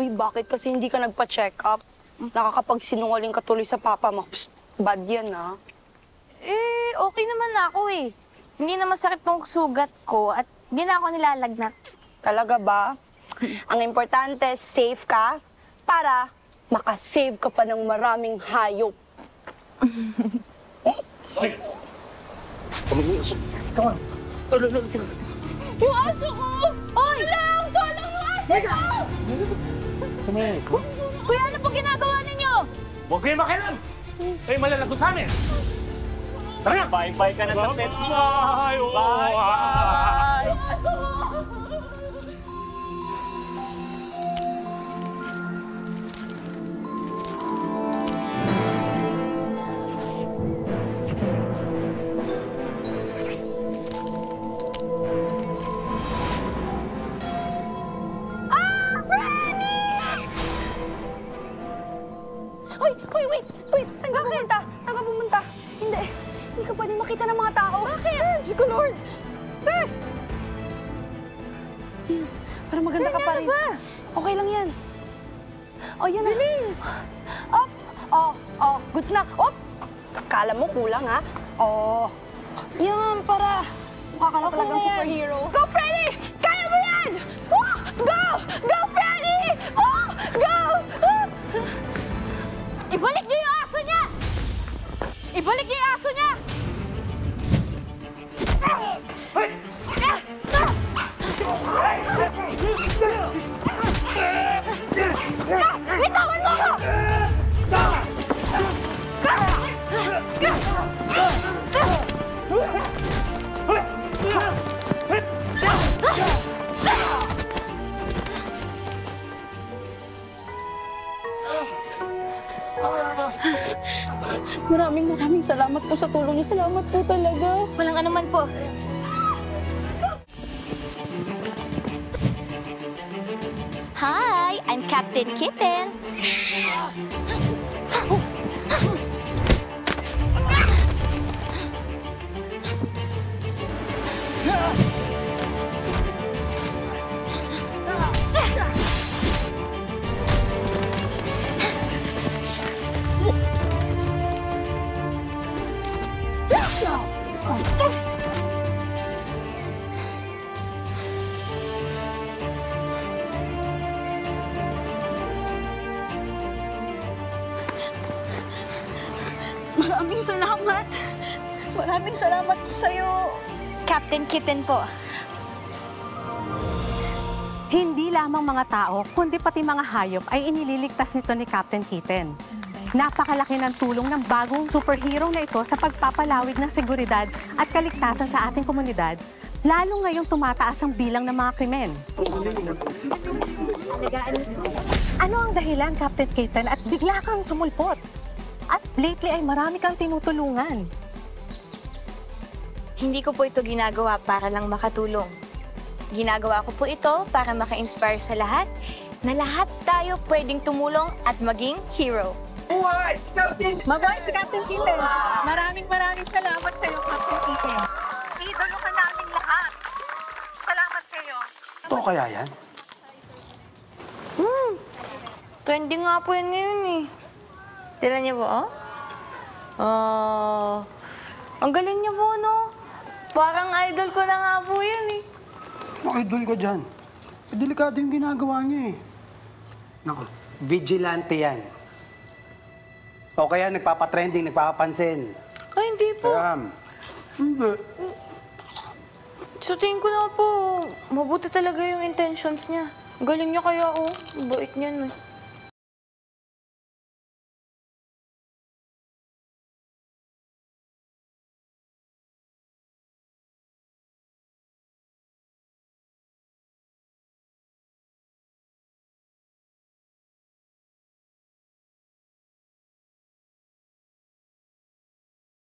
Uy, bakit kasi hindi ka nagpa-check up? Nakakapagsinungaling ka tuloy sa papa mo. Psst, bad yan, ha? Eh, okay naman na ako eh. Hindi na masakit tong sugat ko at hindi na ako nilalagnat. Talaga ba? Ang importante, safe ka para makasave ka pa ng maraming hayop. Ay! Tumingin aso! Come on! Yung aso ko! Oy! Tulong yung aso ko! Tumingin! Kuya, ano po ginagawa ninyo? Huwag kayo makialam! Kayo malalagot sa amin! Tara na! Bye-bye ka na sa pet mo! Bye! Bye! Yung aso ko! Wait! Saan ka pumunta? Saan ka pumunta? Hindi ka pwedeng makita ng mga tao. Bakit? Diyos ko, Lord! Para maganda ka pa rin. Okay lang yan. Oh, yan na. Bilis! Op! Oh, goods na. Op! Kala mo kulang, ha? Oh. Yan, para mukha ka na talagang superhero. Go, Freddy! Kaya mo yan! Oh, go! Go, Freddy! Oh, go! Ibalik niyo yung aso niya! Ibalik niyo yung aso niya! Bitawan mo ko! Maraming salamat po sa tulong niyo. Salamat po talaga. Walang anuman po. Hi, I'm Captain Kitten. Maraming salamat sa'yo. Captain Kitten po. Hindi lamang mga tao, kundi pati mga hayop ay inililigtas nito ni Captain Kitten. Napakalaki ng tulong ng bagong superhero na ito sa pagpapalawig ng seguridad at kaligtasan sa ating komunidad, lalo ngayong tumataas ang bilang ng mga krimen. Ano ang dahilan, Captain Kitten, at bigla kang sumulpot? At lately ay marami kang tinutulungan. Hindi ko po ito ginagawa para lang makatulong. Ginagawa ko po ito para maka-inspire sa lahat na lahat tayo pwedeng tumulong at maging hero. Mabuhay si Captain Kitten! Maraming salamat sa iyo, Captain Kitten. Idolo ka namin lahat. Salamat sa iyo. Ito kaya yan? Trending nga po yan ngayon eh. Tira niyo po, oh? Ang galing niyo po, no? Parang idol ko na nga po yan eh. Idol ka dyan. Delikado yung ginagawa niya eh. Naku, vigilante yan. O kaya nagpapatrending, nagpapapansin. Ay, hindi po. Hindi. So, tingin ko na po, mabuti talaga yung intentions niya. Galing niya kaya, oh. Bait niya, no?